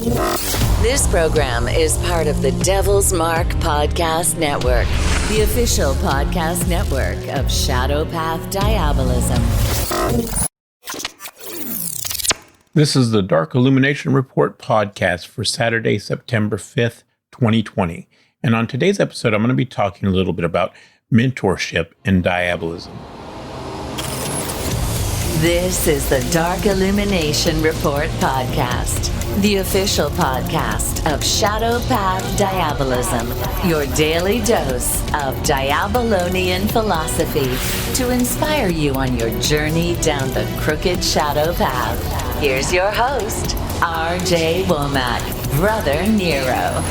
This program is part of the Devil's Mark Podcast Network, the official podcast network of Shadow Path Diabolism. This is the Dark Illumination Report podcast for Saturday, September 5th, 2020. And on today's episode, I'm going to be talking a little bit about mentorship and diabolism. This is the Dark Illumination Report podcast, the official podcast of Shadow Path Diabolism, your daily dose of Diabolonian philosophy to inspire you on your journey down the crooked shadow path. Here's your host, R.J. Womack, Brother Nero.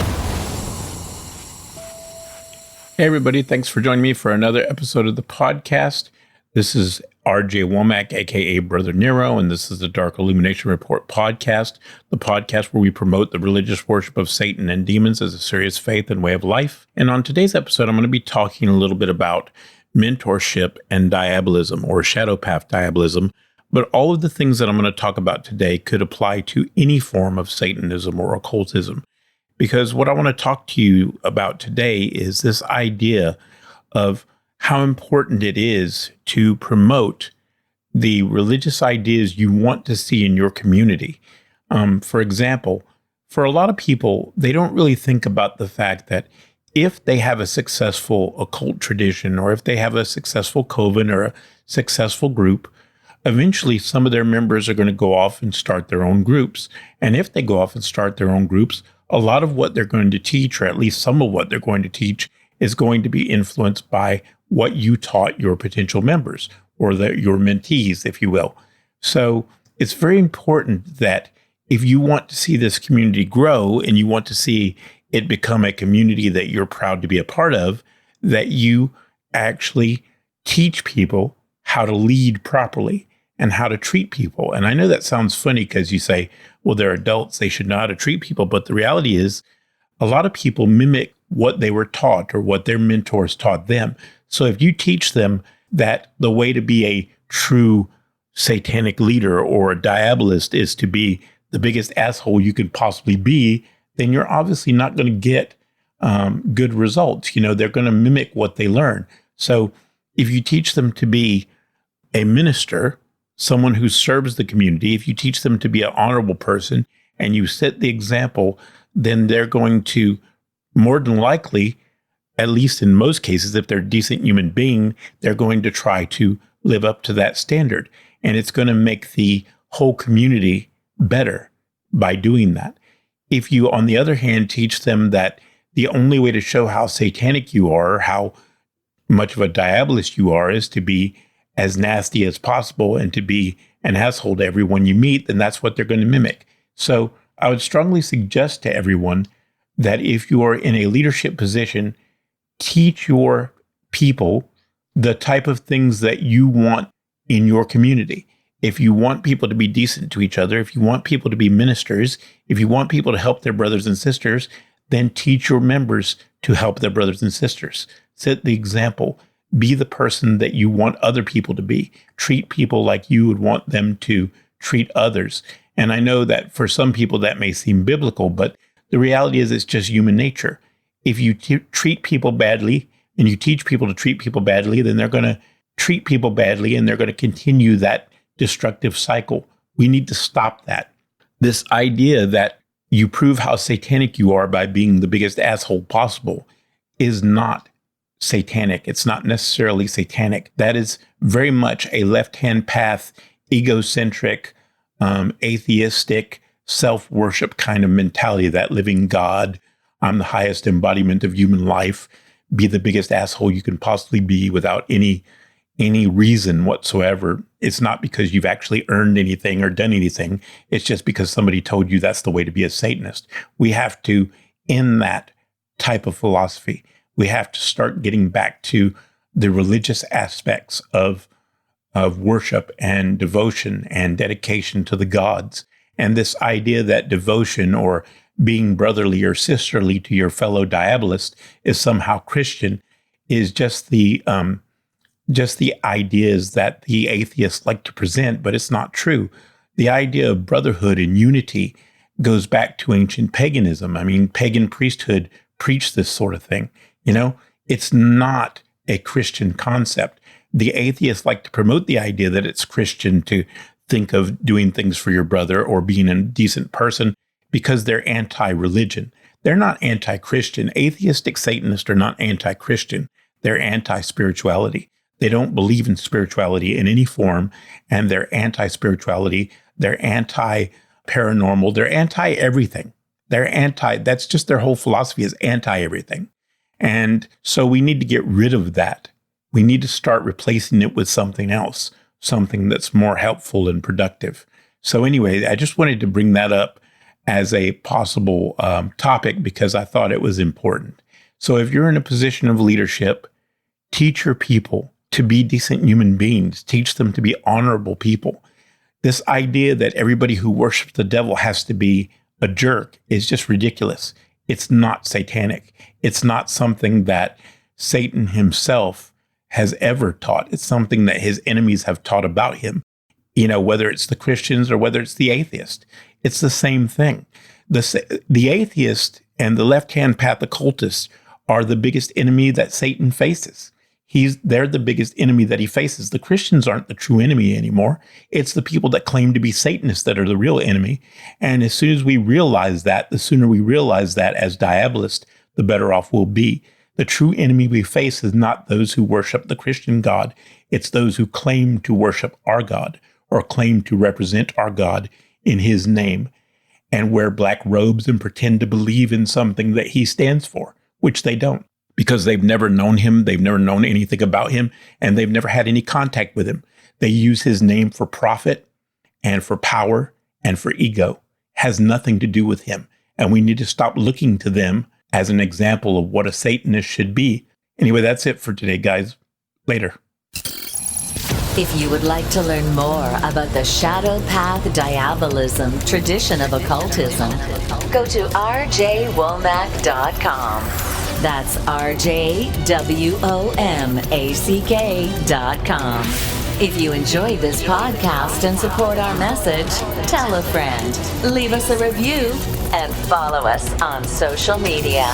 Hey everybody, thanks for joining me for another episode of the podcast. This is R.J. Womack, aka Brother Nero, and this is the Dark Illumination Report podcast, the podcast where we promote the religious worship of Satan and demons as a serious faith and way of life. And on today's episode, I'm going to be talking a little bit about mentorship and diabolism, or shadow path diabolism. But all of the things that I'm going to talk about today could apply to any form of Satanism or occultism. Because what I want to talk to you about today is this idea of how important it is to promote the religious ideas you want to see in your community. For example, for a lot of people, they don't really think about the fact that if they have a successful occult tradition, or if they have a successful coven or a successful group, eventually some of their members are going to go off and start their own groups. And if they go off and start their own groups, a lot of what they're going to teach, or at least some of what they're going to teach, is going to be influenced by what you taught your potential members, or your mentees, if you will. So it's very important that if you want to see this community grow and you want to see it become a community that you're proud to be a part of, that you actually teach people how to lead properly and how to treat people. And I know that sounds funny because you say, well, they're adults, they should know how to treat people. But the reality is, a lot of people mimic what they were taught or what their mentors taught them. So if you teach them that the way to be a true satanic leader or a diabolist is to be the biggest asshole you could possibly be, then you're obviously not going to get good results. You know, they're going to mimic what they learn. So if you teach them to be a minister, someone who serves the community, if you teach them to be an honorable person and you set the example, then they're going to more than likely, at least in most cases, if they're a decent human being, they're going to try to live up to that standard. And it's going to make the whole community better by doing that. If you, on the other hand, teach them that the only way to show how satanic you are, or how much of a diabolist you are, is to be as nasty as possible and to be an asshole to everyone you meet, then that's what they're going to mimic. So I would strongly suggest to everyone that if you are in a leadership position, teach your people the type of things that you want in your community. If you want people to be decent to each other, if you want people to be ministers, if you want people to help their brothers and sisters, then teach your members to help their brothers and sisters. Set the example. Be the person that you want other people to be. Treat people like you would want them to treat others. And I know that for some people that may seem biblical, but the reality is it's just human nature. If you treat people badly and you teach people to treat people badly, then they're going to treat people badly and they're going to continue that destructive cycle. We need to stop that. This idea that you prove how satanic you are by being the biggest asshole possible is not satanic. It's not necessarily satanic. That is very much a left-hand path, egocentric, atheistic, self-worship kind of mentality, that living God, I'm the highest embodiment of human life, be the biggest asshole you can possibly be without any reason whatsoever. It's not because you've actually earned anything or done anything. It's just because somebody told you that's the way to be a Satanist. We have to end that type of philosophy. We have to start getting back to the religious aspects of worship and devotion and dedication to the gods. And this idea that devotion or being brotherly or sisterly to your fellow diabolist is somehow Christian is just the ideas that the atheists like to present, but it's not true. The idea of brotherhood and unity goes back to ancient paganism. I mean, pagan priesthood preached this sort of thing. It's not a Christian concept. The atheists like to promote the idea that it's Christian to think of doing things for your brother or being a decent person because they're anti-religion. They're not anti-Christian. Atheistic Satanists are not anti-Christian. They're anti-spirituality. They don't believe in spirituality in any form, and they're anti-spirituality. They're anti-paranormal. They're anti-everything. That's just their whole philosophy is anti-everything. And so we need to get rid of that. We need to start replacing it with something else, something that's more helpful and productive. So anyway, I just wanted to bring that up as a possible topic because I thought it was important. So if you're in a position of leadership, teach your people to be decent human beings. Teach them to be honorable people. This idea that everybody who worships the devil has to be a jerk is just ridiculous. It's not satanic. It's not something that Satan himself has ever taught. It's something that his enemies have taught about him, whether it's the Christians or whether it's the atheist. It's the same thing. The atheist and the left-hand path occultists are the biggest enemy that Satan faces. They're the biggest enemy that he faces. The Christians aren't the true enemy anymore. It's the people that claim to be Satanists that are the real enemy. And as soon as we realize that, the sooner we realize that as Diabolists, the better off we'll be. The true enemy we face is not those who worship the Christian God. It's those who claim to worship our God or claim to represent our God in his name and wear black robes and pretend to believe in something that he stands for, which they don't. Because they've never known him, they've never known anything about him, and they've never had any contact with him. They use his name for profit and for power and for ego. Has nothing to do with him. And we need to stop looking to them as an example of what a Satanist should be. Anyway, that's it for today, guys. Later. If you would like to learn more about the Shadow Path Diabolism tradition of occultism, go to rjwomack.com. That's rjwomack.com. If you enjoyed this podcast and support our message, tell a friend, leave us a review, and follow us on social media.